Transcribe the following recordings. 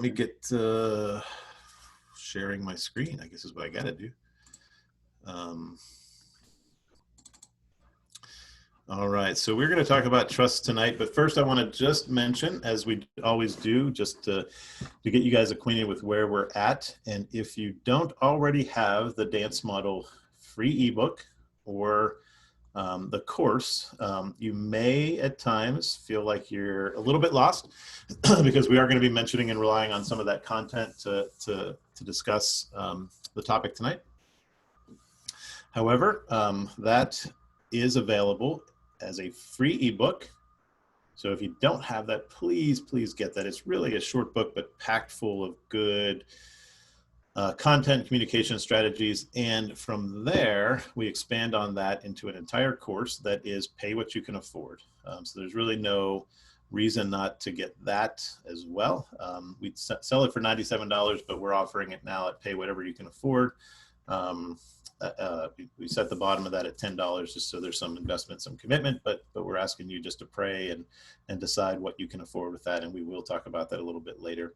me get sharing my screen, I guess is what I gotta do. All right, so we're going to talk about trust tonight, but first I want to just mention, as we always do, just to get you guys acquainted with where we're at. And if you don't already have the dance model free ebook or the course, you may at times feel like you're a little bit lost because we are going to be mentioning and relying on some of that content to discuss the topic tonight. However, that is available as a free ebook. So if you don't have that, please get that. It's really a short book, but packed full of good content, communication strategies. And from there, we expand on that into an entire course that is pay what you can afford. So there's really no reason not to get that as well. We sell it for $97, but we're offering it now at pay whatever you can afford. We set the bottom of that at $10 just so there's some investment, some commitment, but we're asking you just to pray and decide what you can afford with that. And we will talk about that a little bit later.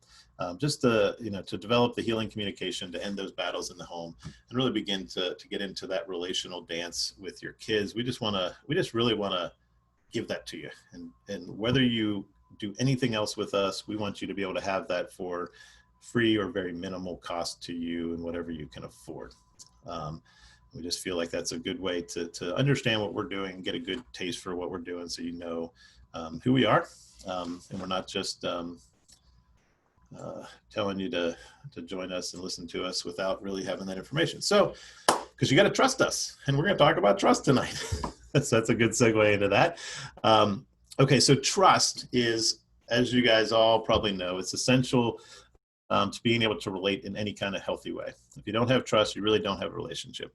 Just to develop the healing communication, to end those battles in the home and really begin to get into that relational dance with your kids. We just really want to give that to you. And whether you do anything else with us, we want you to be able to have that for free or very minimal cost to you and whatever you can afford. We just feel like that's a good way to understand what we're doing and get a good taste for what we're doing, so you know who we are, and we're not just telling you to join us and listen to us without really having that information. So, because you got to trust us, and we're going to talk about trust tonight. So that's a good segue into that. Okay, so trust is, as you guys all probably know, it's essential to being able to relate in any kind of healthy way. If you don't have trust, you really don't have a relationship.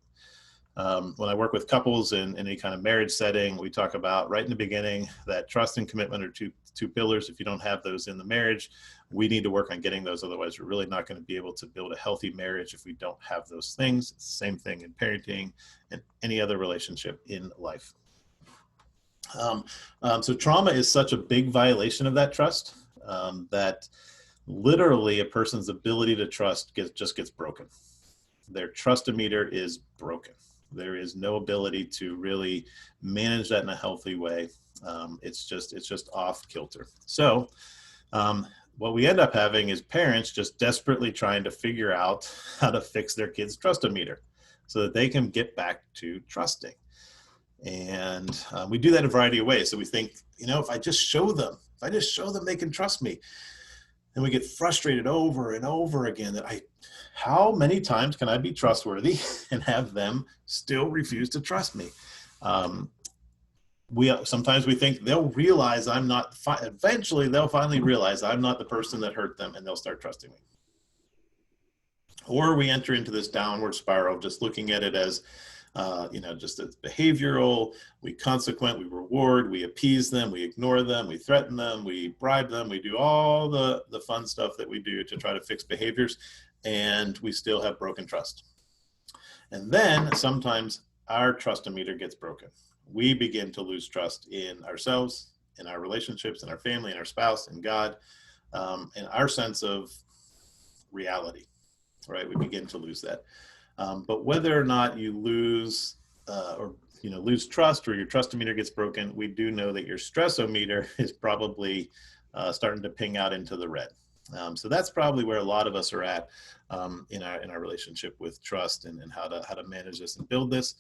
When I work with couples in any kind of marriage setting, we talk about right in the beginning that trust and commitment are two pillars. If you don't have those in the marriage, we need to work on getting those. Otherwise, we're really not going to be able to build a healthy marriage if we don't have those things. It's the same thing in parenting and any other relationship in life. So trauma is such a big violation of that trust that literally a person's ability to trust just gets broken. Their trust-o-meter is broken. There is no ability to really manage that in a healthy way. It's just off kilter. So what we end up having is parents just desperately trying to figure out how to fix their kids' trust-o-meter so that they can get back to trusting. And we do that in a variety of ways. So we think, if I just show them they can trust me. And we get frustrated over and over again that how many times can I be trustworthy and have them still refuse to trust me? Sometimes we think they'll realize I'm not, eventually they'll finally realize I'm not the person that hurt them and they'll start trusting me. Or we enter into this downward spiral, just looking at it as, just as behavioral. We consequent, we reward, we appease them, we ignore them, we threaten them, we bribe them, we do all the fun stuff that we do to try to fix behaviors, and we still have broken trust. And then sometimes our trust-o-meter gets broken. We begin to lose trust in ourselves, in our relationships, in our family, in our spouse, in God, in our sense of reality, right? We begin to lose that. But whether or not you lose lose trust or your trust-o-meter gets broken, we do know that your stress-o-meter is probably starting to ping out into the red. So that's probably where a lot of us are at in our relationship with trust and how to manage this and build this.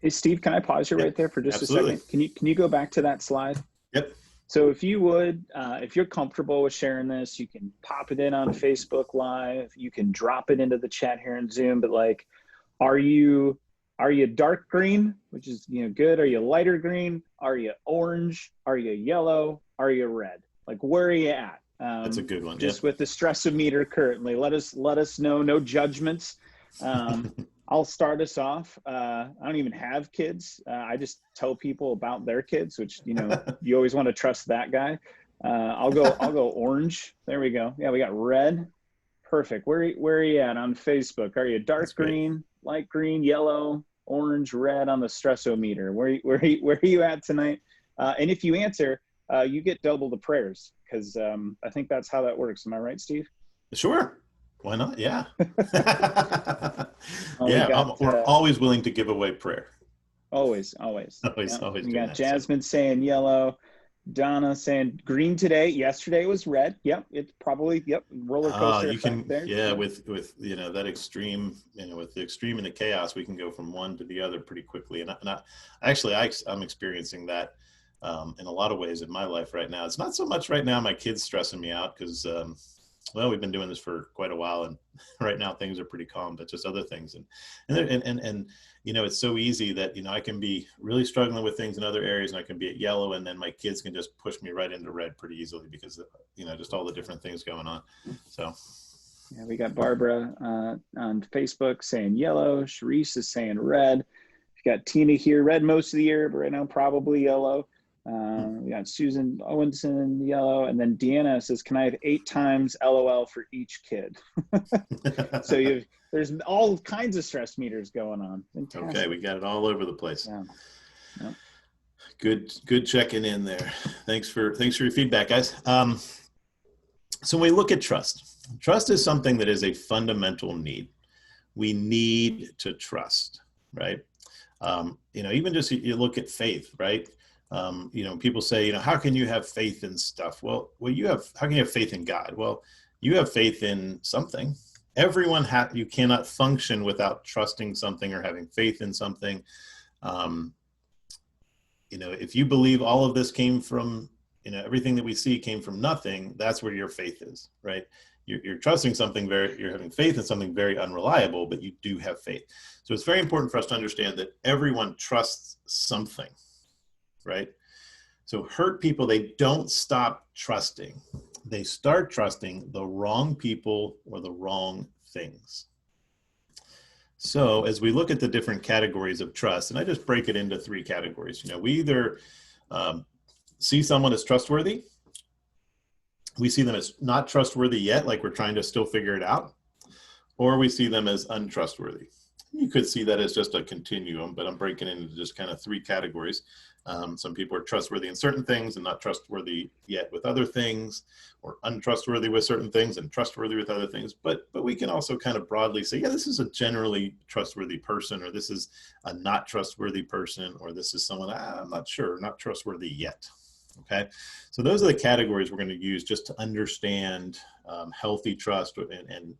Hey Steve, can I pause you right there for just absolutely. a second? Can you go back to that slide? Yep. So if you would, if you're comfortable with sharing this, you can pop it in on Facebook Live. You can drop it into the chat here in Zoom. But like, are you dark green, which is good? Are you lighter green? Are you orange? Are you yellow? Are you red? Like, where are you at? That's a good one. Just with the stress-o-meter currently, let us know. No judgments. I'll start us off. I don't even have kids. I just tell people about their kids, which, you always want to trust that guy. I'll go orange. There we go. Yeah, we got red. Perfect. Where are you at on Facebook? Are you dark green, light green, yellow, orange, red on the stress-o-meter? Where are you at tonight? And if you answer, you get double the prayers, because I think that's how that works. Am I right, Steve? Sure. Why not? Yeah. We Yeah. got We're always willing to give away prayer. always. Always, Yeah. always We doing got that. So. Jasmine saying yellow, Donna saying green today. Yesterday was red. Yep, it's probably roller coaster You effect can, there. yeah, with that extreme, with the extreme and the chaos, we can go from one to the other pretty quickly. I'm experiencing that in a lot of ways in my life right now. It's not so much right now my kids stressing me out because well, we've been doing this for quite a while, and right now things are pretty calm, but just other things. And it's so easy that, I can be really struggling with things in other areas and I can be at yellow, and then my kids can just push me right into red pretty easily because of, just all the different things going on. So. Yeah, we got Barbara on Facebook saying yellow. Sharice is saying red. We got Tina here, red most of the year, but right now probably yellow. We got Susan Owenson, yellow. And then Deanna says, can I have 8 times LOL for each kid? So there's all kinds of stress meters going on. Fantastic. Okay, we got it all over the place. Yeah. Yep. Good checking in there. Thanks for your feedback, guys. So when we look at trust is something that is a fundamental need. We need to trust, right? Even just you look at faith, right? People say, how can you have faith in stuff? Well, how can you have faith in God? Well, you have faith in something. Everyone you cannot function without trusting something or having faith in something. If you believe all of this came from, everything that we see came from nothing, that's where your faith is, right? You're trusting something you're having faith in something very unreliable, but you do have faith. So it's very important for us to understand that everyone trusts something, right? So hurt people, they don't stop trusting. They start trusting the wrong people or the wrong things. So as we look at the different categories of trust, and I just break it into 3 categories. We either see someone as trustworthy, we see them as not trustworthy yet, like we're trying to still figure it out, or we see them as untrustworthy. You could see that as just a continuum, but I'm breaking it into just kind of 3 categories. Some people are trustworthy in certain things and not trustworthy yet with other things, or untrustworthy with certain things and trustworthy with other things. But we can also kind of broadly say, yeah, this is a generally trustworthy person, or this is a not trustworthy person, or this is someone I'm not sure, not trustworthy yet. Okay, so those are the categories we're going to use just to understand healthy trust and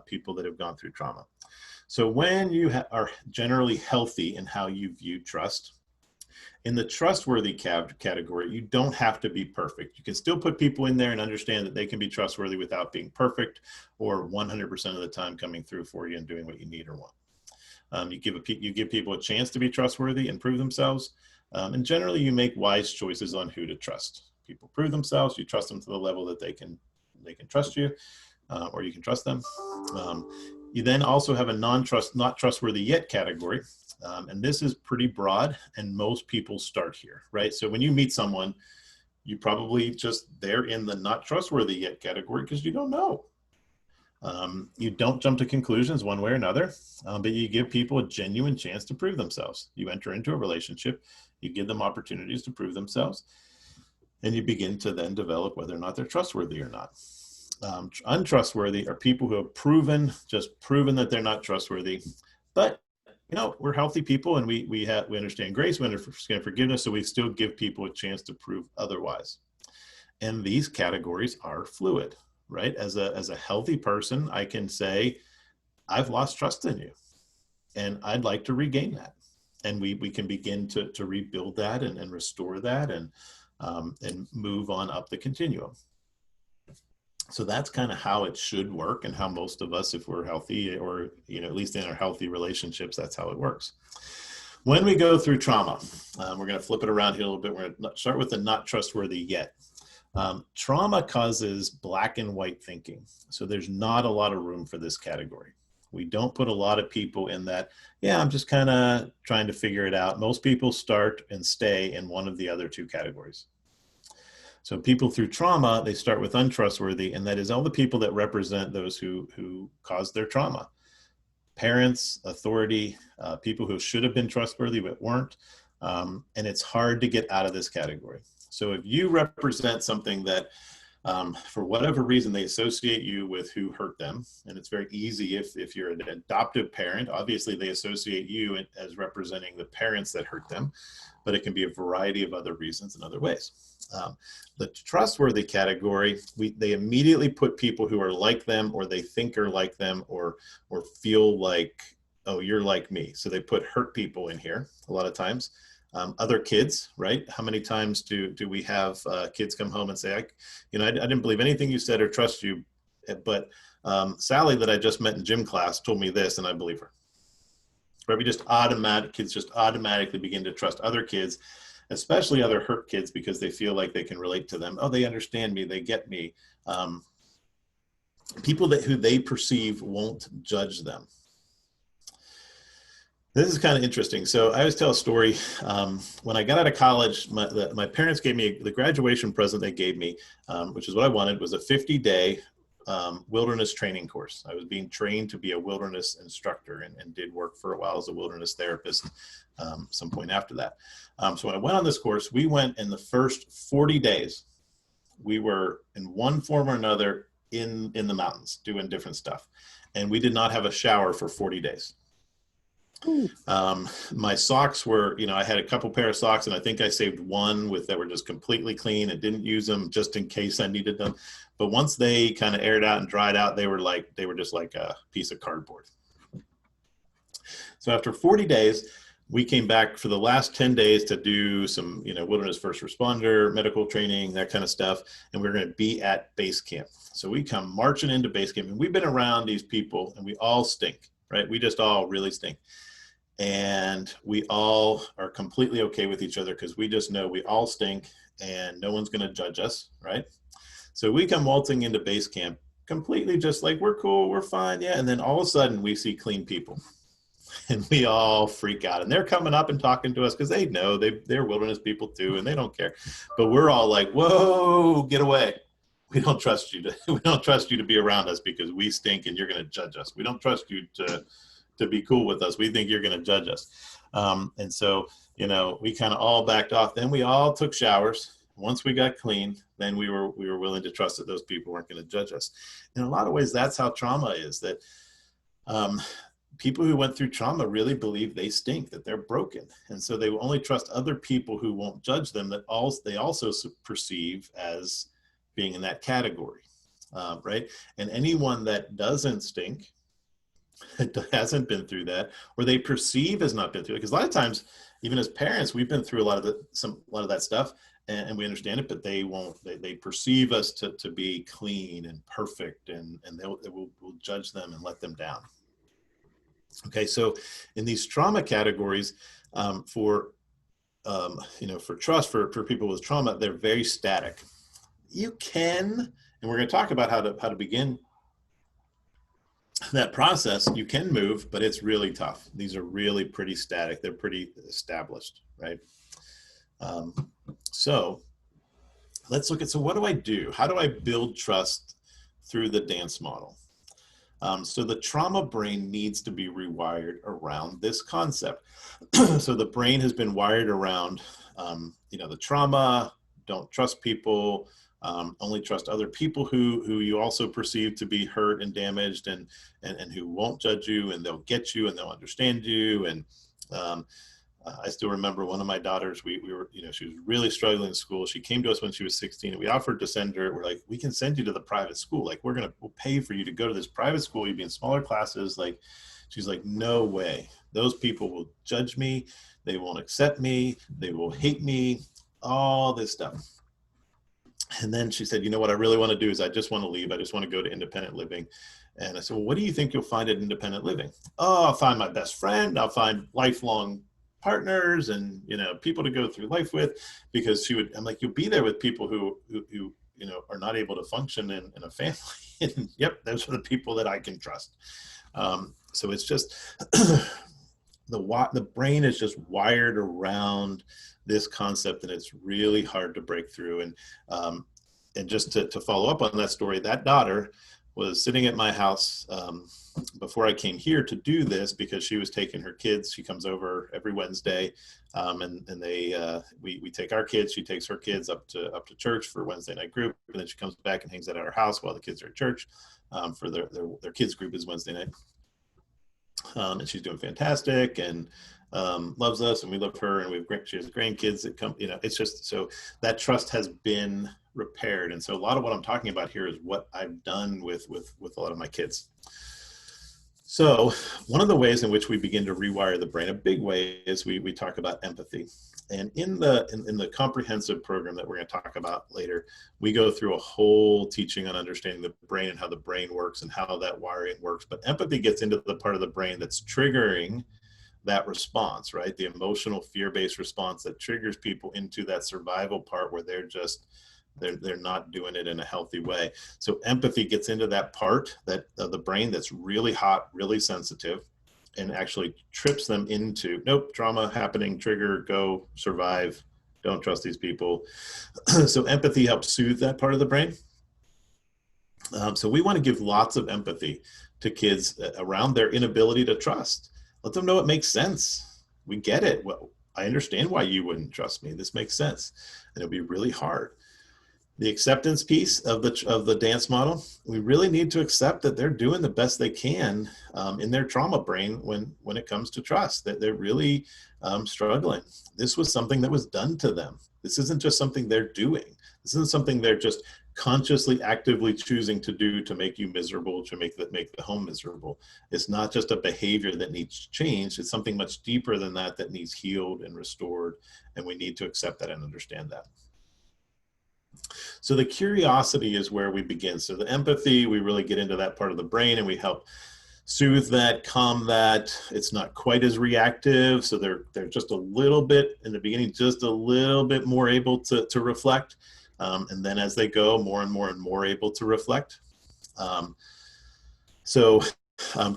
people that have gone through trauma. So when you are generally healthy in how you view trust, in the trustworthy category, you don't have to be perfect. You can still put people in there and understand that they can be trustworthy without being perfect or 100% of the time coming through for you and doing what you need or want. You give people a chance to be trustworthy and prove themselves. And generally, you make wise choices on who to trust. People prove themselves. You trust them to the level that they can trust you, or you can trust them. You then also have a not trustworthy yet category. And this is pretty broad, and most people start here, right? So when you meet someone, you probably they're in the not trustworthy yet category because you don't know. You don't jump to conclusions one way or another, but you give people a genuine chance to prove themselves. You enter into a relationship, you give them opportunities to prove themselves, and you begin to then develop whether or not they're trustworthy or not. Untrustworthy are people who have proven that they're not trustworthy, but we're healthy people, and we understand grace, we understand forgiveness, so we still give people a chance to prove otherwise. And these categories are fluid, right? As a healthy person, I can say, I've lost trust in you, and I'd like to regain that. And we can begin to rebuild that and restore that and move on up the continuum. So that's kind of how it should work, and how most of us, if we're healthy, or at least in our healthy relationships, that's how it works. When we go through trauma, we're going to flip it around here a little bit. We're going to start with the not trustworthy yet. Trauma causes black and white thinking, so there's not a lot of room for this category. We don't put a lot of people in that, I'm just kind of trying to figure it out. Most people start and stay in one of the other 2 categories. So people through trauma, they start with untrustworthy, and that is all the people that represent those who caused their trauma. Parents, authority, people who should have been trustworthy but weren't. And it's hard to get out of this category. So if you represent something that for whatever reason they associate you with who hurt them, and it's very easy if you're an adoptive parent, obviously they associate you as representing the parents that hurt them, but it can be a variety of other reasons and other ways. The trustworthy category, they immediately put people who are like them, or they think are like them, or feel like, oh, you're like me. So they put hurt people in here a lot of times. Other kids, right? How many times do we have kids come home and say, I didn't believe anything you said or trust you, but Sally that I just met in gym class told me this, and I believe her. Right? Kids just automatically begin to trust other kids, especially other hurt kids, because they feel like they can relate to them. Oh, they understand me, they get me. People who they perceive won't judge them. This is kind of interesting. So I always tell a story. When I got out of college, my parents gave me the graduation present they gave me, which is what I wanted, was a 50-day wilderness training course. I was being trained to be a wilderness instructor, and did work for a while as a wilderness therapist some point after that. So when I went on this course, we went in the first 40 days. We were in one form or another in the mountains doing different stuff. And we did not have a shower for 40 days. My socks were, I had a couple pair of socks, and I think I saved one that were just completely clean and didn't use them just in case I needed them. But once they kind of aired out and dried out, they were just like a piece of cardboard. So after 40 days, we came back for the last 10 days to do some, wilderness first responder, medical training, that kind of stuff. And we were going to be at base camp. So we come marching into base camp, and we've been around these people, and we all stink, right? We just all really stink. And we all are completely okay with each other, because we just know we all stink and no one's going to judge us, right? So we come waltzing into base camp completely just like, we're cool, we're fine, yeah. And then all of a sudden we see clean people, and we all freak out. And they're coming up and talking to us because they know they're wilderness people too, and they don't care. But we're all like, whoa, get away. We don't trust you to be around us because we stink and you're going to judge us. We don't trust you to be cool with us. We think you're going to judge us. And so, we kind of all backed off. Then we all took showers. Once we got clean, then we were willing to trust that those people weren't going to judge us. In a lot of ways, that's how trauma is, that people who went through trauma really believe they stink, that they're broken. And so they will only trust other people who won't judge them, that they also perceive as being in that category, right? And anyone that doesn't stink, hasn't been through that, or they perceive has not been through it. Because a lot of times, even as parents, we've been through a lot of that stuff, and we understand it, but they perceive us to be clean and perfect, and we'll judge them and let them down. Okay, so in these trauma categories, for trust, for people with trauma, they're very static. You can, and we're going to talk about how to begin that process. You can move, but it's really tough. These are really pretty static. They're pretty established, right? So let's look at, so what do I do? How do I build trust through the dance model? So the trauma brain needs to be rewired around this concept. So the brain has been wired around, the trauma, don't trust people, only trust other people who you also perceive to be hurt and damaged, and who won't judge you, and they'll get you and they'll understand you. And I still remember one of my daughters, we were, she was really struggling in school. She came to us when she was 16, and we offered to send her. We're like, we can send you to the private school. Like, we'll pay for you to go to this private school. You'd be in smaller classes. Like, she's like, no way. Those people will judge me. They won't accept me. They will hate me, all this stuff. And then she said, what I really want to do is I just want to leave. I just want to go to independent living. And I said, well, what do you think you'll find at independent living? Oh, I'll find my best friend. I'll find lifelong partners and, people to go through life with, because I'm like, you'll be there with people who are not able to function in a family. And yep, those are the people that I can trust. So it's just, the brain is just wired around this concept, and it's really hard to break through. And just to follow up on that story, that daughter was sitting at my house before I came here to do this, because she was taking her kids. She comes over every Wednesday, and we take our kids. She takes her kids up to church for Wednesday night group, and then she comes back and hangs out at our house while the kids are at church. For their kids group is Wednesday night, and she's doing fantastic and loves us, and we love her, and she has grandkids that come. It's just so that trust has been repaired. And so a lot of what I'm talking about here is what I've done with a lot of my kids. So one of the ways in which we begin to rewire the brain, a big way, is we talk about empathy. And in the comprehensive program that we're going to talk about later, we go through a whole teaching on understanding the brain and how the brain works and how that wiring works. But empathy gets into the part of the brain that's triggering that response, right? The emotional fear-based response that triggers people into that survival part where they're not doing it in a healthy way. So empathy gets into that part of the brain that's really hot, really sensitive, and actually trips them into, nope, trauma happening, trigger, go, survive, don't trust these people. So empathy helps soothe that part of the brain. So we want to give lots of empathy to kids around their inability to trust. Let them know it makes sense. We get it. Well, I understand why you wouldn't trust me. This makes sense. And it'll be really hard. The acceptance piece of the dance model, we really need to accept that they're doing the best they can in their trauma brain when it comes to trust, that they're really struggling. This was something that was done to them. This isn't just something they're doing. This isn't something they're just consciously, actively choosing to do to make you miserable, to make the home miserable. It's not just a behavior that needs changed. It's something much deeper than that needs healed and restored. And we need to accept that and understand that. So the curiosity is where we begin. So the empathy, we really get into that part of the brain and we help soothe that, calm that. It's not quite as reactive. So they're just a little bit in the beginning, just a little bit more able to reflect. And then as they go, more and more able to reflect.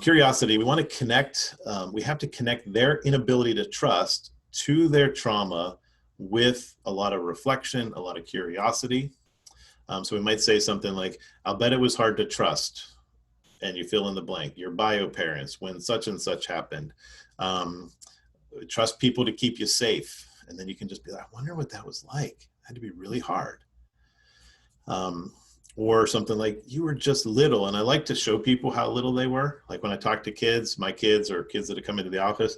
Curiosity, we want to connect, we have to connect their inability to trust to their trauma with a lot of reflection, a lot of curiosity. So we might say something like, I'll bet it was hard to trust. And you fill in the blank, your bio parents, when such and such happened. Trust people to keep you safe. And then you can just be like, I wonder what that was like. It had to be really hard. Or something like, you were just little. And I like to show people how little they were. Like when I talk to kids, my kids or kids that have come into the office,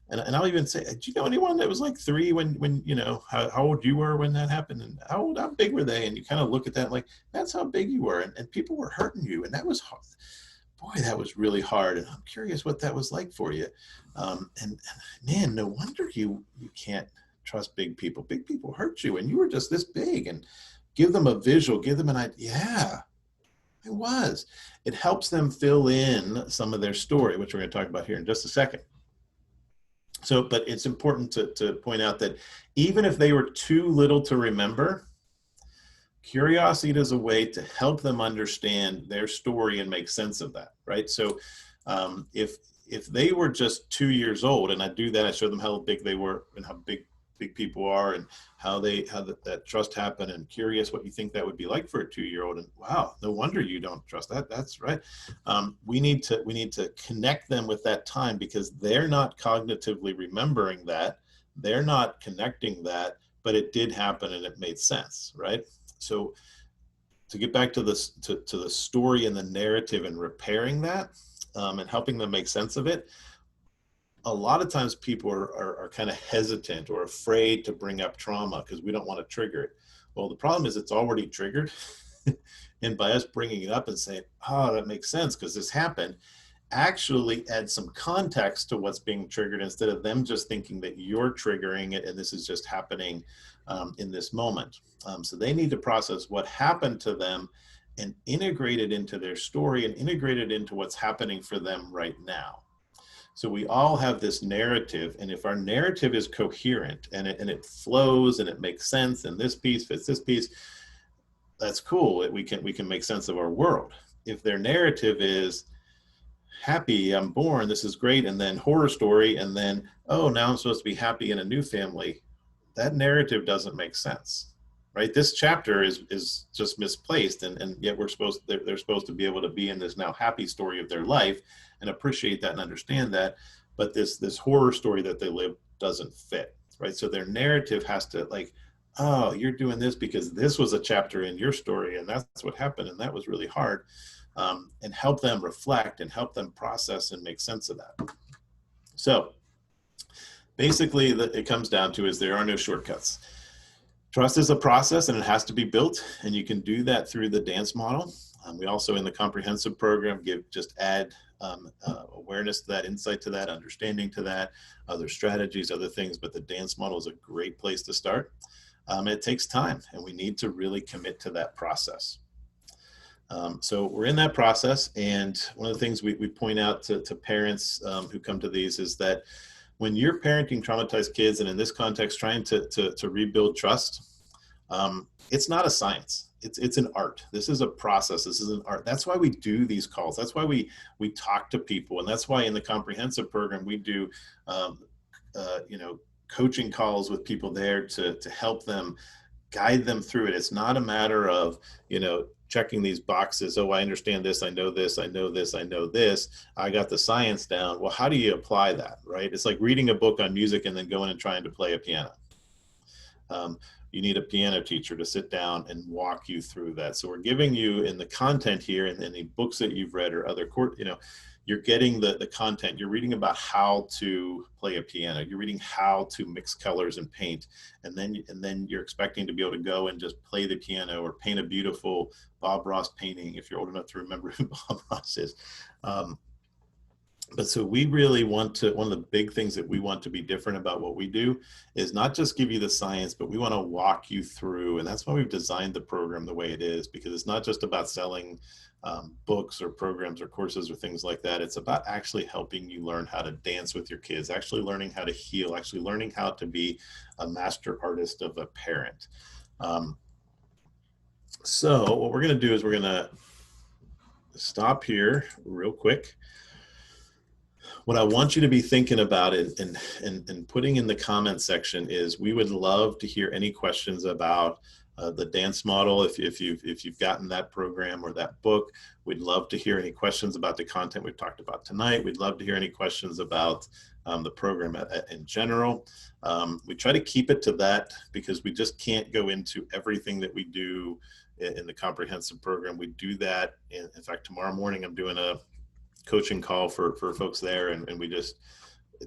and I'll even say, do you know anyone that was like 3 when how old you were when that happened? And how big were they? And you kind of look at that like, that's how big you were. And people were hurting you. And that was hard. Boy, that was really hard. And I'm curious what that was like for you. And man, no wonder you can't trust big people. Big people hurt you. And you were just this big. And give them a visual, give them an idea. Yeah, it was. It helps them fill in some of their story, which we're going to talk about here in just a second. So, but it's important to point out that even if they were too little to remember, curiosity is a way to help them understand their story and make sense of that, right? So if they were just 2 years old, and I do that, I show them how big they were and how big people are and how that trust happened, and curious what you think that would be like for a 2-year-old. And wow, no wonder you don't trust that. That's right. We need to connect them with that time, because they're not cognitively remembering that, they're not connecting that, but it did happen and it made sense, right? So to get back to this, to the story and the narrative and repairing that, and helping them make sense of it, a lot of times people are kind of hesitant or afraid to bring up trauma because we don't want to trigger it. Well, the problem is it's already triggered. And by us bringing it up and saying, oh, that makes sense because this happened, actually add some context to what's being triggered, instead of them just thinking that you're triggering it and this is just happening in this moment. So they need to process what happened to them and integrate it into their story and integrate it into what's happening for them right now. So we all have this narrative, and if our narrative is coherent and it flows and it makes sense, and this piece fits this piece, that's cool. We can make sense of our world. If their narrative is happy, I'm born, this is great, and then horror story, and then, oh, now I'm supposed to be happy in a new family, that narrative doesn't make sense. right? This chapter is just misplaced, and yet they're supposed to be able to be in this now happy story of their life and appreciate that and understand that, but this horror story that they live doesn't fit, right? So their narrative has to, like, oh, you're doing this because this was a chapter in your story and that's what happened and that was really hard, and help them reflect and help them process and make sense of that. So basically, it comes down to is there are no shortcuts. Trust is a process and it has to be built, and you can do that through the dance model. We also in the comprehensive program add awareness to that, insight to that, understanding to that, other strategies, other things, but the dance model is a great place to start. It takes time and we need to really commit to that process. So we're in that process, and one of the things we point out to parents who come to these is that when you're parenting traumatized kids, and in this context, trying to rebuild trust, it's not a science. It's an art. This is a process. This is an art. That's why we do these calls. That's why we talk to people, and that's why in the comprehensive program we do, coaching calls with people there to help them, guide them through it. It's not a matter of checking these boxes. Oh, I understand this. I know this. I know this. I know this. I got the science down. Well, how do you apply that, right? It's like reading a book on music and then going and trying to play a piano. You need a piano teacher to sit down and walk you through that. So we're giving you in the content here and in the books that you've read or other you're getting the content. You're reading about how to play a piano. You're reading how to mix colors and paint. And then you're expecting to be able to go and just play the piano or paint a beautiful Bob Ross painting, if you're old enough to remember who Bob Ross is. But so we really want to, one of the big things that we want to be different about what we do is not just give you the science, but we want to walk you through. And that's why we've designed the program the way it is, because it's not just about selling books or programs or courses or things like that. It's about actually helping you learn how to dance with your kids, actually learning how to heal, actually learning how to be a master artist of a parent. So what we're going to do is we're going to stop here real quick. What I want you to be thinking about it and putting in the comment section is we would love to hear any questions about the dance model. If you've gotten that program or that book, we'd love to hear any questions about the content we've talked about tonight. We'd love to hear any questions about the program in general. We try to keep it to that because we just can't go into everything that we do in the comprehensive program. We do that. In fact, tomorrow morning I'm doing a coaching call for folks there, and we just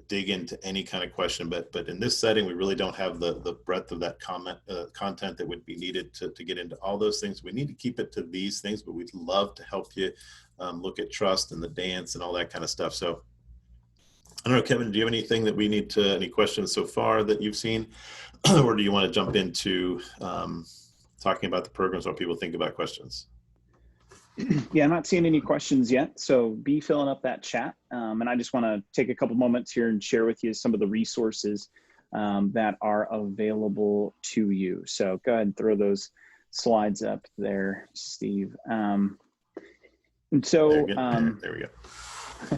dig into any kind of question, but in this setting we really don't have the breadth of that content that would be needed to get into all those things. We need to keep it to these things, but we'd love to help you look at trust and the dance and all that kind of stuff. So I don't know, Kevin, do you have anything that we need to, any questions so far that you've seen, or do you want to jump into talking about the programs while people think about questions? Yeah, I'm not seeing any questions yet, so be filling up that chat. And I just want to take a couple moments here and share with you some of the resources that are available to you. So go ahead and throw those slides up there, Steve. And so there we go.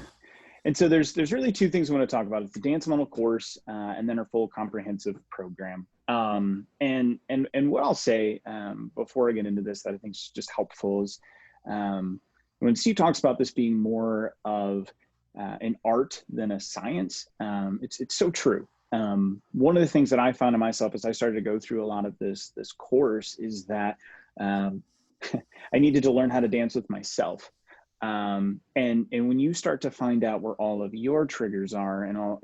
And so there's really two things I want to talk about. It's the dance model course and then our full comprehensive program. And what I'll say before I get into this that I think is just helpful is when Steve talks about this being more of an art than a science, it's so true. One of the things that I found in myself as I started to go through a lot of this course is that I needed to learn how to dance with myself. And when you start to find out where all of your triggers are and all,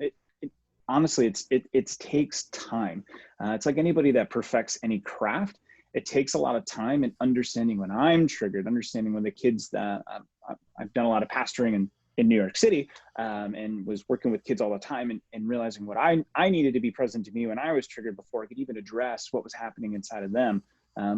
honestly, it takes time. It's like anybody that perfects any craft. It takes a lot of time and understanding when I'm triggered, understanding when the kids that I've done a lot of pastoring in New York City and was working with kids all the time and realizing what I needed to be present to me when I was triggered before I could even address what was happening inside of them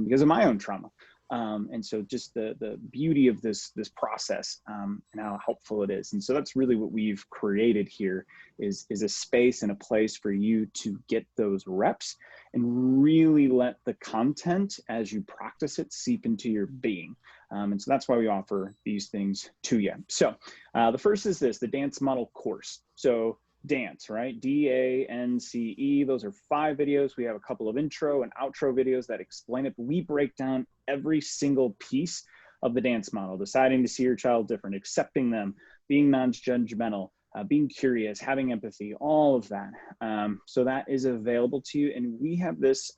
because of my own trauma. And so just the beauty of this process and how helpful it is. And so that's really what we've created here is a space and a place for you to get those reps and really let the content as you practice it seep into your being. And so that's why we offer these things to you. So the first is the dance model course. So dance, right? DANCE. Those are 5 videos. We have a couple of intro and outro videos that explain it. But we break down every single piece of the dance model, deciding to see your child different, accepting them, being non-judgmental, being curious, having empathy, all of that. So that is available to you. And we have this,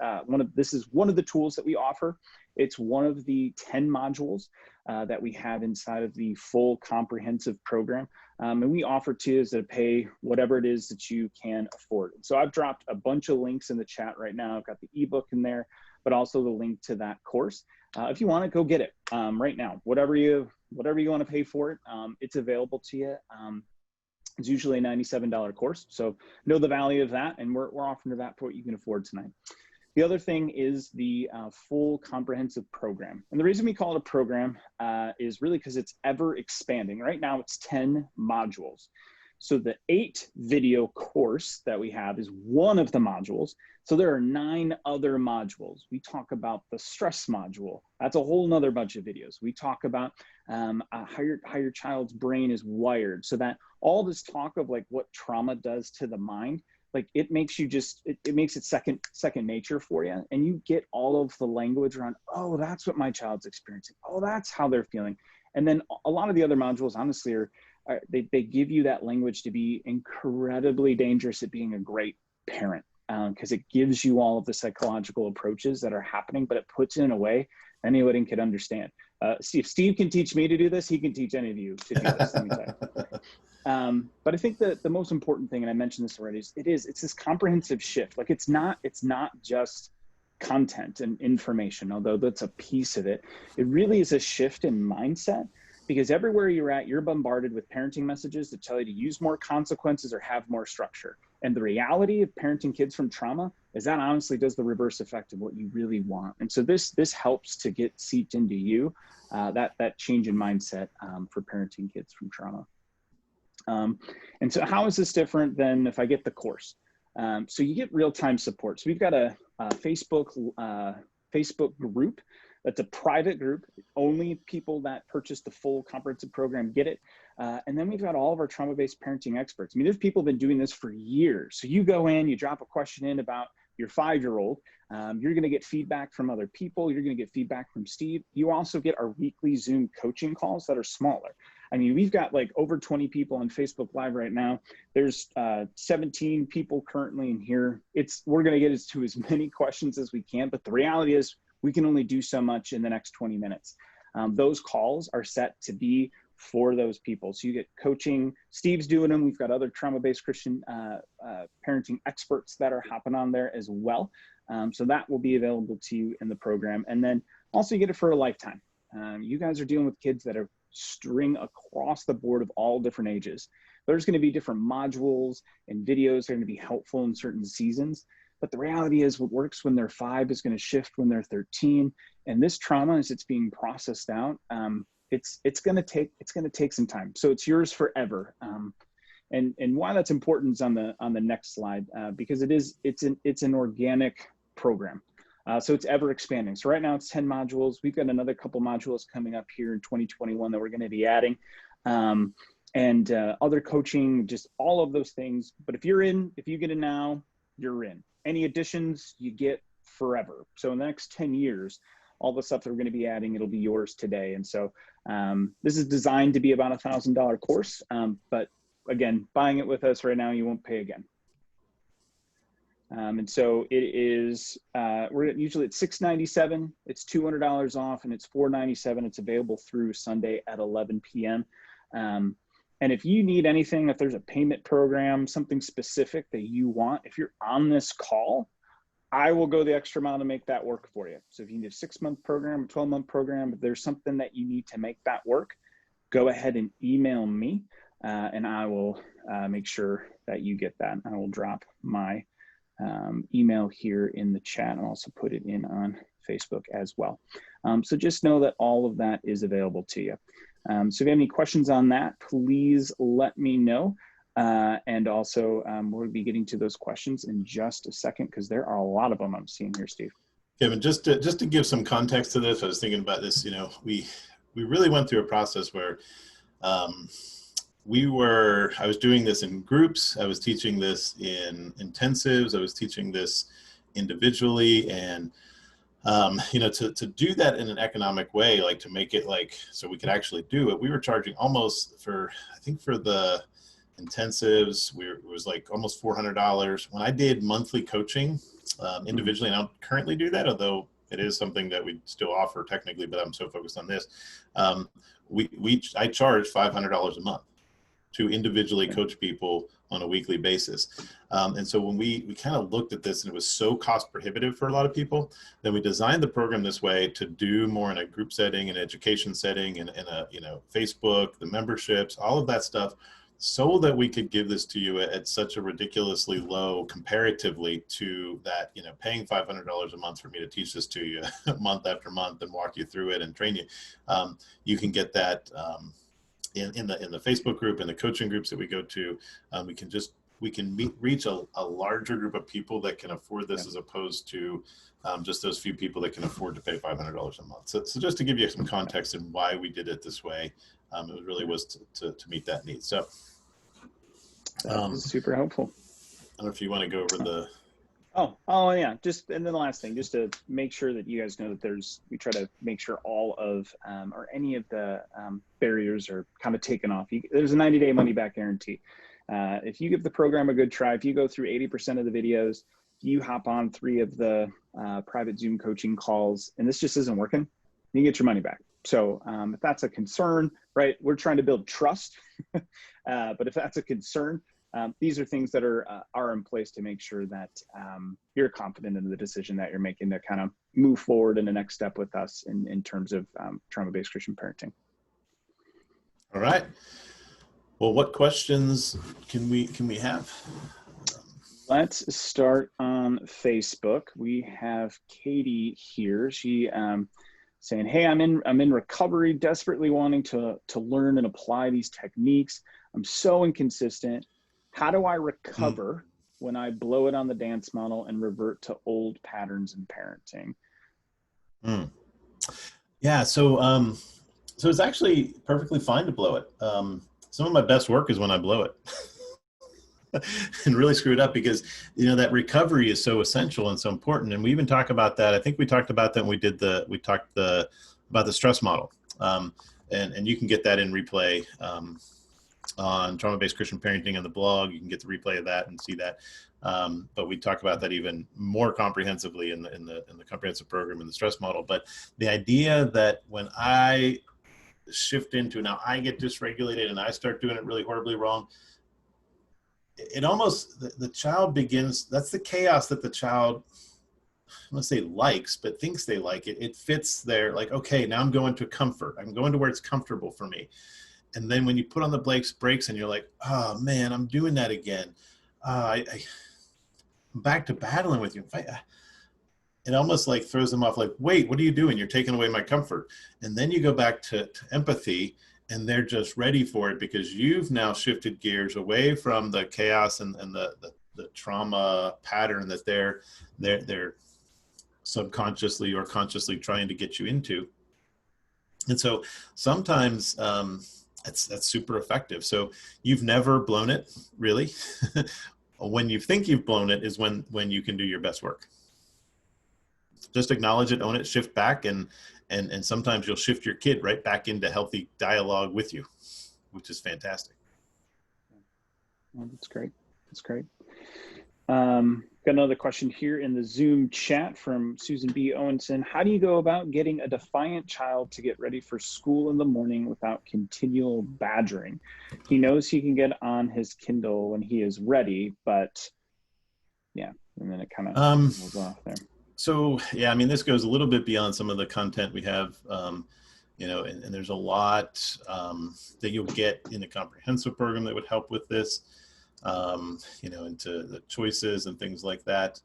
this is one of the tools that we offer. It's one of the 10 modules that we have inside of the full comprehensive program. And we offer to you to pay whatever it is that you can afford. So I've dropped a bunch of links in the chat right now. I've got the ebook in there, but also the link to that course. If you want it, go get it right now. Whatever you want to pay for it, it's available to you. It's usually a $97 course. So know the value of that, and we're offering that for what you can afford tonight. The other thing is the full comprehensive program. And the reason we call it a program is really because it's ever expanding. Right now it's 10 modules. So the 8 video course that we have is one of the modules. So there are 9 other modules. We talk about the stress module. That's a whole nother bunch of videos. We talk about how your child's brain is wired, so that all this talk of like what trauma does to the mind, like it makes you just, it makes it second nature for you. And you get all of the language around, oh, that's what my child's experiencing. Oh, that's how they're feeling. And then a lot of the other modules, honestly, they give you that language to be incredibly dangerous at being a great parent, because it gives you all of the psychological approaches that are happening, but it puts it in a way anybody can understand. If Steve can teach me to do this, he can teach any of you to do this, let me tell you. But I think that the most important thing, and I mentioned this already, is it's this comprehensive shift. Like it's not just content and information, although that's a piece of it. It really is a shift in mindset, because everywhere you're at, you're bombarded with parenting messages that tell you to use more consequences or have more structure. And the reality of parenting kids from trauma is that honestly does the reverse effect of what you really want. And so this helps to get seeped into you, that change in mindset for parenting kids from trauma. And so how is this different than if I get the course? So you get real-time support. So we've got a Facebook group. That's a private group. Only people that purchase the full comprehensive program get it. And then we've got all of our trauma-based parenting experts. I mean, there's people who've been doing this for years. So you go in, you drop a question in about your 5-year-old. You're going to get feedback from other people. You're going to get feedback from Steve. You also get our weekly Zoom coaching calls that are smaller. I mean, we've got like over 20 people on Facebook Live right now. There's 17 people currently in here. We're going to get to as many questions as we can, but the reality is we can only do so much in the next 20 minutes. Those calls are set to be for those people. So you get coaching. Steve's doing them. We've got other trauma-based Christian parenting experts that are hopping on there as well. So that will be available to you in the program. And then also you get it for a lifetime. You guys are dealing with kids that are string across the board of all different ages. There's going to be different modules and videos that are going to be helpful in certain seasons. But the reality is what works when they're 5 is going to shift when they're 13. And this trauma, as it's being processed out, it's going to take some time. So it's yours forever. And why that's important is on the next slide, because it's an organic program. So it's ever expanding. So right now it's 10 modules. We've got another couple modules coming up here in 2021 that we're going to be adding, and other coaching, just all of those things. But if you get in now, you're in. Any additions you get forever. So in the next 10 years, all the stuff that we're going to be adding, it'll be yours today. And so this is designed to be about $1,000 course. But again, buying it with us right now, you won't pay again. And so it is, we're usually at $697, it's $200 off, and it's $497. It's available through Sunday at 11 p.m. And if you need anything, if there's a payment program, something specific that you want, if you're on this call, I will go the extra mile to make that work for you. So if you need a 6-month program, a 12-month program, if there's something that you need to make that work, go ahead and email me, and I will make sure that you get that. I will drop my email here in the chat, and also put it in on Facebook as well. So just know that all of that is available to you. So if you have any questions on that, please let me know. And also we'll be getting to those questions in just a second, because there are a lot of them I'm seeing here, Steve. Kevin, just to give some context to this, I was thinking about this, we really went through a process where I was doing this in groups. I was teaching this in intensives. I was teaching this individually. And, to do that in an economic way, like to make it like, so we could actually do it, we were charging almost I think for the intensives, it was like almost $400. When I did monthly coaching individually, and I don't currently do that, although it is something that we still offer technically, but I'm so focused on this. I charge $500 a month to individually coach people on a weekly basis. And so when we kind of looked at this and it was so cost prohibitive for a lot of people, then we designed the program this way to do more in a group setting, an education setting, and in a, Facebook, the memberships, all of that stuff, so that we could give this to you at such a ridiculously low comparatively to that, paying $500 a month for me to teach this to you month after month and walk you through it and train you. You can get that in the Facebook group and the coaching groups that we go to. We can reach a larger group of people that can afford this, as opposed to just those few people that can afford to pay $500 a month. So just to give you some context and why we did it this way, it really was to meet that need. So super helpful. I don't know if you want to go over the. Oh yeah. And then the last thing, just to make sure that you guys know that we try to make sure all of, or any of the barriers are kind of taken off. There's a 90-day money back guarantee. If you give the program a good try, if you go through 80% of the videos, if you hop on 3 of the private Zoom coaching calls, and this just isn't working, you get your money back. So if that's a concern, right, we're trying to build trust, but if that's a concern, these are things that are in place to make sure that you're confident in the decision that you're making to kind of move forward in the next step with us in terms of trauma-based Christian parenting. All right. Well, what questions can we have? Let's start on Facebook. We have Katie here. She saying, "Hey, I'm in recovery, desperately wanting to learn and apply these techniques. I'm so inconsistent. How do I recover when I blow it on the dance model and revert to old patterns in parenting?" Yeah, so it's actually perfectly fine to blow it. Some of my best work is when I blow it and really screw it up, because that recovery is so essential and so important. And we even talk about that. I think we talked about that when we talked about the stress model. And you can get that in replay on Trauma-Based Christian Parenting on the blog. You can get the replay of that and see that. But we talk about that even more comprehensively in the comprehensive program in the stress model. But the idea that when I shift into, now I get dysregulated and I start doing it really horribly wrong, it almost, the child begins, that's the chaos that the child, I'm going to say likes, but thinks they like it. It fits there, like, okay, now I'm going to comfort. I'm going to where it's comfortable for me. And then when you put on the brakes and you're like, oh man, I'm doing that again. I'm back to battling with you. It almost like throws them off, like, wait, what are you doing? You're taking away my comfort. And then you go back to empathy, and they're just ready for it, because you've now shifted gears away from the chaos and the trauma pattern that they're subconsciously or consciously trying to get you into. And so sometimes that's super effective. So you've never blown it, really. When you think you've blown it is when you can do your best work. Just acknowledge it, own it, shift back, and sometimes you'll shift your kid right back into healthy dialogue with you, which is fantastic. Well, that's great. That's great. Got another question here in the Zoom chat from Susan B. Owenson. How do you go about getting a defiant child to get ready for school in the morning without continual badgering? He knows he can get on his Kindle when he is ready, but yeah, and then it kind of goes off there. So, yeah, I mean, this goes a little bit beyond some of the content we have, and there's a lot that you'll get in the comprehensive program that would help with this, into the choices and things like that.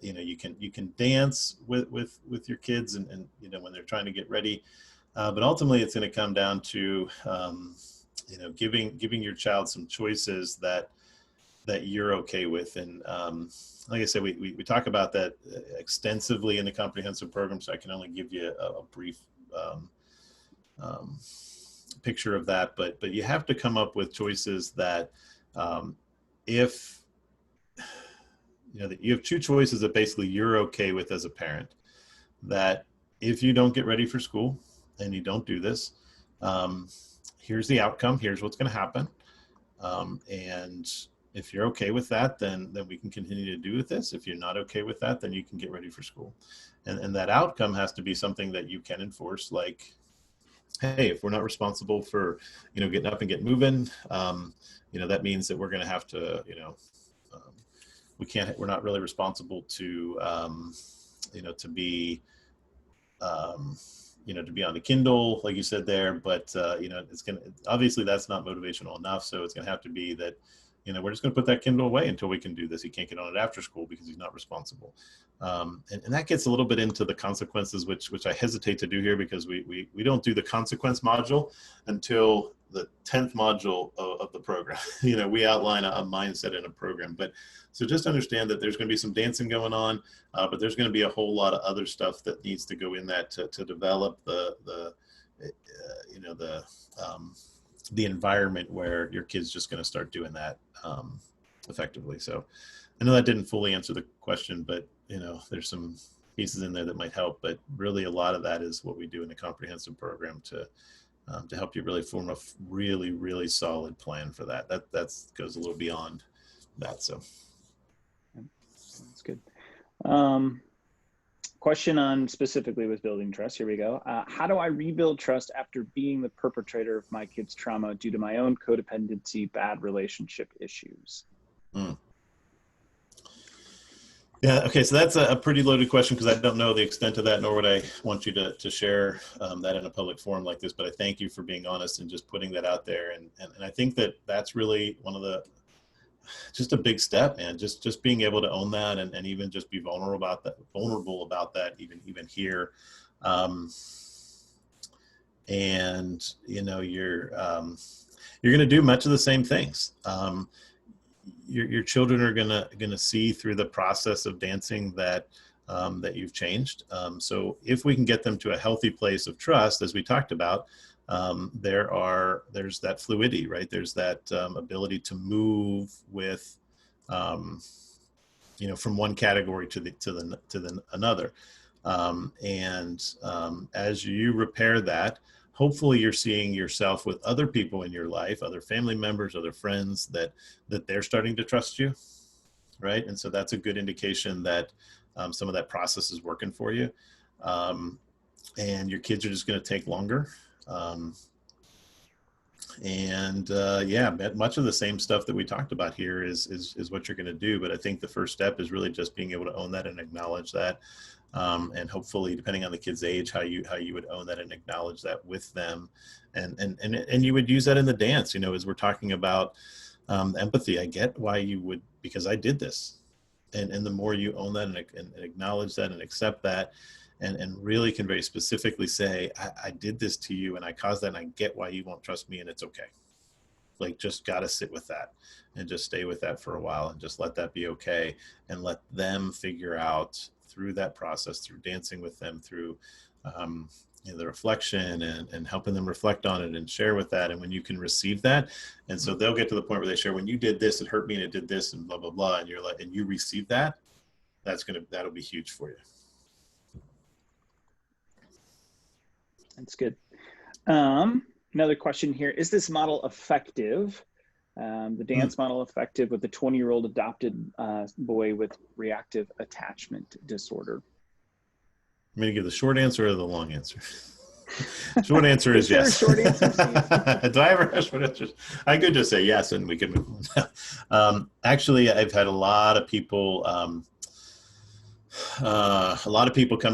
You can dance with your kids and when they're trying to get ready, but ultimately it's going to come down to, giving your child some choices that you're okay with. And like I said, we talk about that extensively in the comprehensive program, so I can only give you a brief picture of that, but you have to come up with choices that, if that you have two choices that basically you're okay with as a parent, that if you don't get ready for school and you don't do this, here's the outcome, here's what's going to happen. And if you're okay with that, then we can continue to do with this. If you're not okay with that, then you can get ready for school. And that outcome has to be something that you can enforce, like, hey, if we're not responsible for, getting up and getting moving, that means that we're going to have to, we're not really responsible to, to be, to be on the Kindle, like you said there, but, obviously that's not motivational enough. So it's going to have to be that, we're just going to put that Kindle away until we can do this. He can't get on it after school because he's not responsible. And that gets a little bit into the consequences, which I hesitate to do here, because we don't do the consequence module until the 10th module of the program. We outline a mindset in a program. But so just understand that there's going to be some dancing going on, but there's going to be a whole lot of other stuff that needs to go in that to develop the environment where your kid's just going to start doing that effectively. So I know that didn't fully answer the question, but there's some pieces in there that might help. But really, a lot of that is what we do in the comprehensive program to help you really form a really, really solid plan for that. That goes a little beyond that. So that's good. Question on specifically with building trust. Here we go. How do I rebuild trust after being the perpetrator of my kid's trauma due to my own codependency, bad relationship issues? Yeah. Okay. So that's a pretty loaded question, because I don't know the extent of that, nor would I want you to share that in a public forum like this. But I thank you for being honest and just putting that out there. And I think that that's really one of just a big step, man. Just being able to own that and even just be vulnerable about that, even here. And you're going to do much of the same things. Your children are gonna see through the process of dancing that you've changed. So if we can get them to a healthy place of trust, as we talked about, there's that fluidity, right? There's that ability to move with, from one category to the another. As you repair that, hopefully you're seeing yourself with other people in your life, other family members, other friends, that they're starting to trust you, right? And so that's a good indication that some of that process is working for you. And your kids are just going to take longer. Much of the same stuff that we talked about here is what you're going to do. But I think the first step is really just being able to own that and acknowledge that. And hopefully, depending on the kid's age, how you would own that and acknowledge that with them, and you would use that in the dance. As we're talking about empathy, I get why you would, because I did this, and the more you own that and acknowledge that and accept that, and really can very specifically say, I did this to you and I caused that, and I get why you won't trust me, and it's okay. Like, just got to sit with that and just stay with that for a while and just let that be okay, and let them figure out through that process, through dancing with them, through the reflection and helping them reflect on it and share with that. And when you can receive that, and so they'll get to the point where they share, when you did this, it hurt me and it did this and blah, blah, blah. And you're like, and you receive that, that'll be huge for you. That's good. Another question here. Is this model effective? The dance model effective with the 20-year-old adopted boy with reactive attachment disorder? I'm going to give the short answer or the long answer. Short answer is yes. Short answer, Do I ever have short answers? I could just say yes and we can move on. Actually, I've had a lot of people come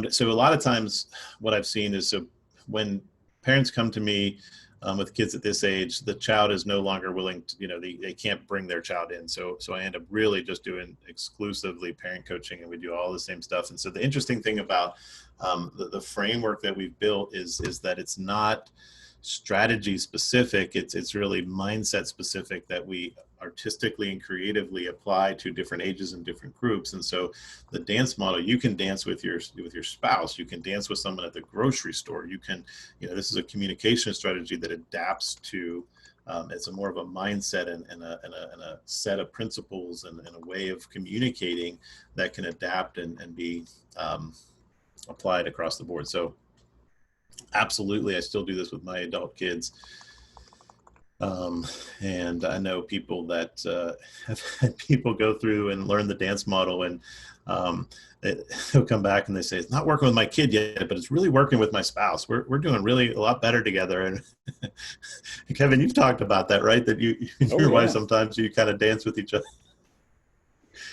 to, so a lot of times what I've seen is, so when parents come to me with kids at this age, the child is no longer willing to, they can't bring their child in. So I end up really just doing exclusively parent coaching, and we do all the same stuff. And so the interesting thing about the framework that we've built is that it's not strategy specific. It's really mindset specific that we artistically and creatively apply to different ages and different groups. And so the dance model, you can dance with your spouse, you can dance with someone at the grocery store, you can, this is a communication strategy that adapts to it's a more of a mindset and a set of principles and a way of communicating that can adapt and be applied across the board. So absolutely, I still do this with my adult kids. And I know people that have had people go through and learn the dance model, and they'll come back and they say, it's not working with my kid yet, but it's really working with my spouse. We're doing really a lot better together. And Kevin, you've talked about that, right? That you and your wife, sometimes you kind of dance with each other.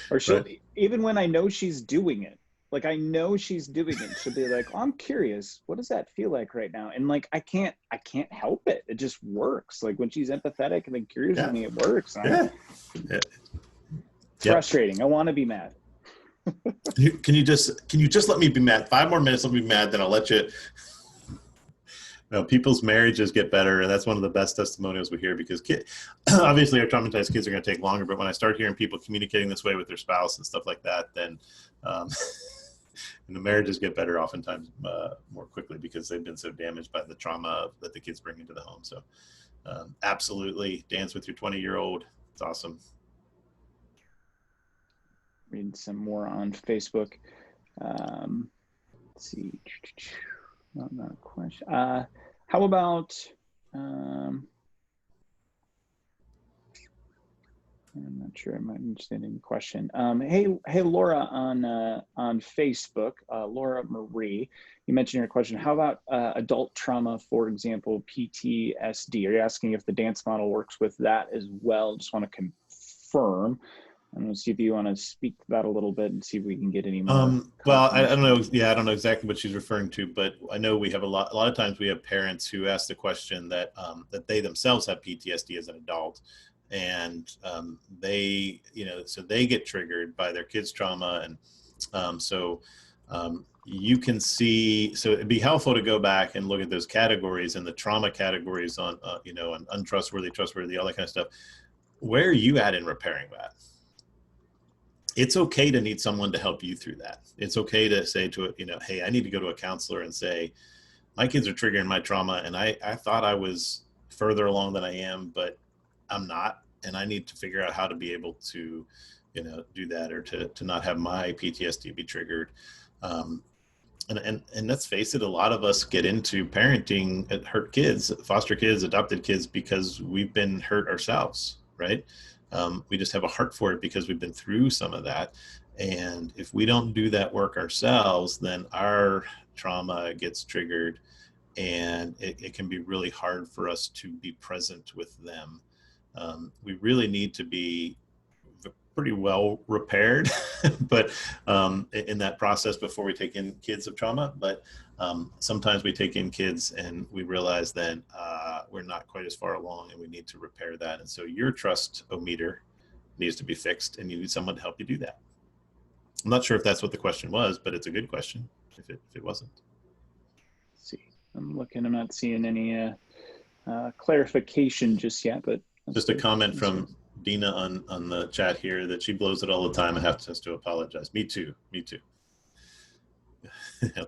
Or she'll, even when I know she's doing it, like I know she's doing it, she'll be like, oh, I'm curious, what does that feel like right now? And like, I can't help it. It just works. Like when she's empathetic and then curious with me, it works. It's frustrating. I want to be mad. Can you just let me be mad? 5 more minutes, let me be mad, then I'll let you. People's marriages get better, and that's one of the best testimonials we hear, because obviously our traumatized kids are going to take longer, but when I start hearing people communicating this way with their spouse and stuff like that, then and the marriages get better oftentimes more quickly, because they've been so damaged by the trauma that the kids bring into the home. So absolutely, dance with your 20-year-old. It's awesome. Read some more on Facebook. Let's see. Not a question. How about, I'm not sure I'm understanding the question. Hey, Laura on Facebook, Laura Marie, you mentioned your question. How about adult trauma, for example, PTSD? Are you asking if the dance model works with that as well? Just want to confirm. I'm going to see if you want to speak to that a little bit and see if we can get any more. Well, I don't know. Yeah, I don't know exactly what she's referring to, but I know we have a lot of times we have parents who ask the question that that they themselves have PTSD as an adult, and they, so they get triggered by their kids' trauma, and you can see. So it'd be helpful to go back and look at those categories and the trauma categories on, on untrustworthy, trustworthy, all that kind of stuff. Where are you at in repairing that? It's okay to need someone to help you through that. It's okay to say to it, hey, I need to go to a counselor and say, my kids are triggering my trauma, and I thought I was further along than I am, but I'm not, and I need to figure out how to be able to, do that, or to not have my PTSD be triggered. And let's face it, a lot of us get into parenting hurt kids, foster kids, adopted kids, because we've been hurt ourselves, right? We just have a heart for it because we've been through some of that. And if we don't do that work ourselves, then our trauma gets triggered, and it can be really hard for us to be present with them. We really need to be pretty well repaired, but in that process before we take in kids of trauma. But sometimes we take in kids and we realize that we're not quite as far along, and we need to repair that. And so your trust-o-meter needs to be fixed, and you need someone to help you do that. I'm not sure if that's what the question was, but it's a good question if it wasn't. Let's see, I'm looking, I'm not seeing any clarification just yet, but just a comment from Dina on the chat here that she blows it all the time and has to apologize. Me too.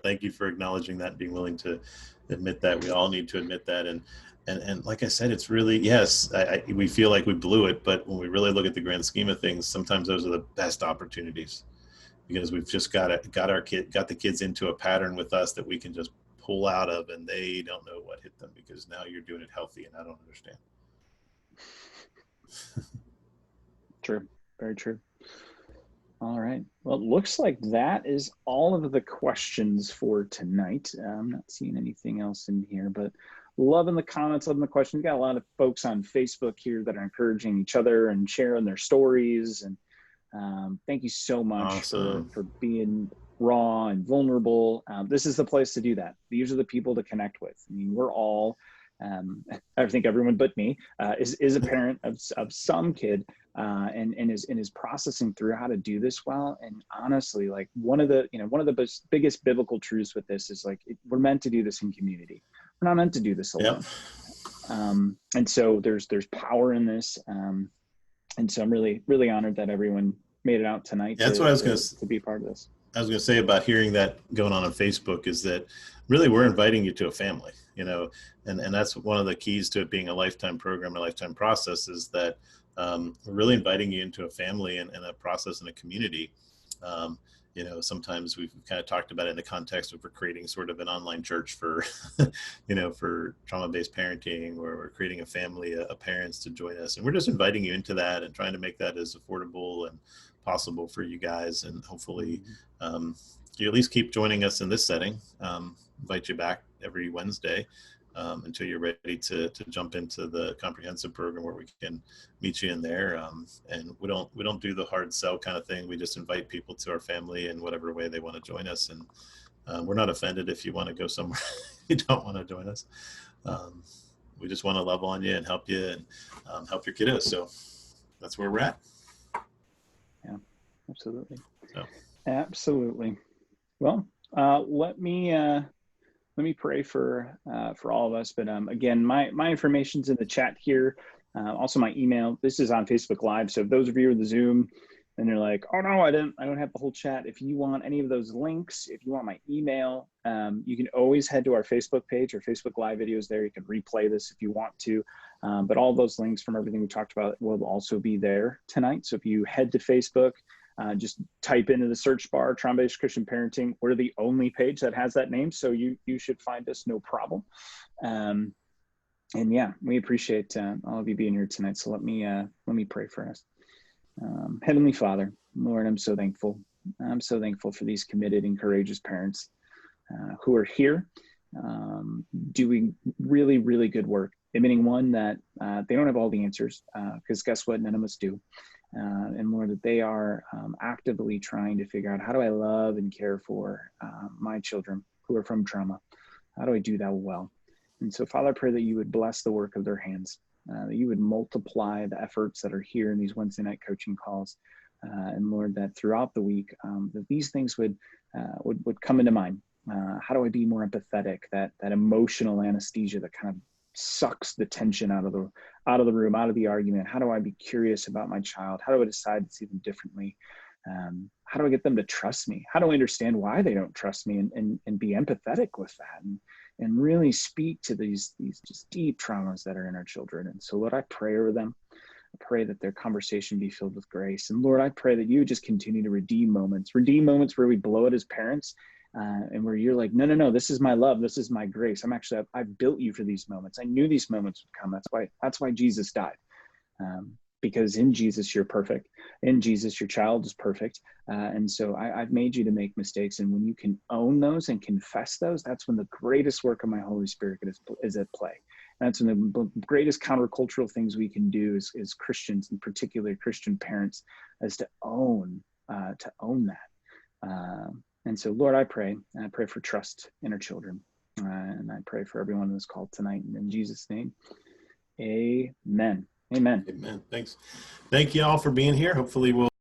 Thank you for acknowledging that and being willing to admit that. We all need to admit that. And like I said, it's really, yes, we feel like we blew it, but when we really look at the grand scheme of things, sometimes those are the best opportunities, because we've just got the kids into a pattern with us that we can just pull out of, and they don't know what hit them, because now you're doing it healthy, and I don't understand. True. Very true. All right. Well, it looks like that is all of the questions for tonight. I'm not seeing anything else in here, but loving the comments, loving the questions. We've got a lot of folks on Facebook here that are encouraging each other and sharing their stories. And thank you so much for being raw and vulnerable. This is the place to do that. These are the people to connect with. I mean, we're all, I think everyone but me is a parent of some kid, and is processing through how to do this well. And honestly, like one of the biggest biblical truths with this is like, we're meant to do this in community. We're not meant to do this Yep. alone. And so there's power in this. And so I'm really, really honored that everyone made it out tonight That's what I was going to to be part of this. I was going to say about hearing that going on Facebook is that really we're inviting you to a family, and that's one of the keys to it being a lifetime program, a lifetime process, is that we're really inviting you into a family and a process and a community. Sometimes we've kind of talked about it in the context of we're creating sort of an online church for, for trauma-based parenting, where we're creating a family of parents to join us. And we're just inviting you into that and trying to make that as affordable and possible for you guys. And hopefully you at least keep joining us in this setting. Invite you back every Wednesday until you're ready to jump into the comprehensive program where we can meet you in there. And we don't do the hard sell kind of thing. We just invite people to our family in whatever way they want to join us. And we're not offended if you want to go somewhere you don't want to join us. We just want to love on you and help you and help your kiddos. So that's where we're at. Yeah, absolutely. So. Absolutely. Well, let me pray for all of us. But again, my information's in the chat here. Also, my email. This is on Facebook Live. So if those of you in the Zoom and they're like, "Oh no, I don't have the whole chat." If you want any of those links, if you want my email, you can always head to our Facebook page or Facebook Live videos there. You can replay this if you want to. But all those links from everything we talked about will also be there tonight. So if you head to Facebook, just type into the search bar, Trauma-Based Christian Parenting. We're the only page that has that name, so you should find us no problem. And yeah, we appreciate all of you being here tonight. So let me pray for us. Heavenly Father, Lord, I'm so thankful. I'm so thankful for these committed and courageous parents who are here doing really, really good work, admitting one that they don't have all the answers, because guess what? None of us do. And Lord, that they are actively trying to figure out, how do I love and care for my children who are from trauma? How do I do that well? And so, Father, I pray that you would bless the work of their hands, that you would multiply the efforts that are here in these Wednesday night coaching calls. And Lord, that throughout the week, that these things would come into mind. How do I be more empathetic? That emotional anesthesia that kind of sucks the tension out of the room, out of the argument. How do I be curious about my child? How do I decide to see them differently? How do I get them to trust me? How do I understand why they don't trust me and be empathetic with that and really speak to these just deep traumas that are in our children? And so, Lord, I pray over them. I pray that their conversation be filled with grace. And Lord, I pray that you just continue to redeem moments where we blow it as parents, and where you're like, no, this is my love. This is my grace. I've built you for these moments. I knew these moments would come. That's why Jesus died. Because in Jesus, you're perfect. In Jesus, your child is perfect. And so I've made you to make mistakes. And when you can own those and confess those, that's when the greatest work of my Holy Spirit is at play. And that's when the greatest countercultural things we can do as Christians, and particularly Christian parents, is to own that. And so, Lord, I pray for trust in our children. And I pray for everyone in this call tonight. And in Jesus' name, amen. Amen. Amen. Thanks. Thank you all for being here. Hopefully we'll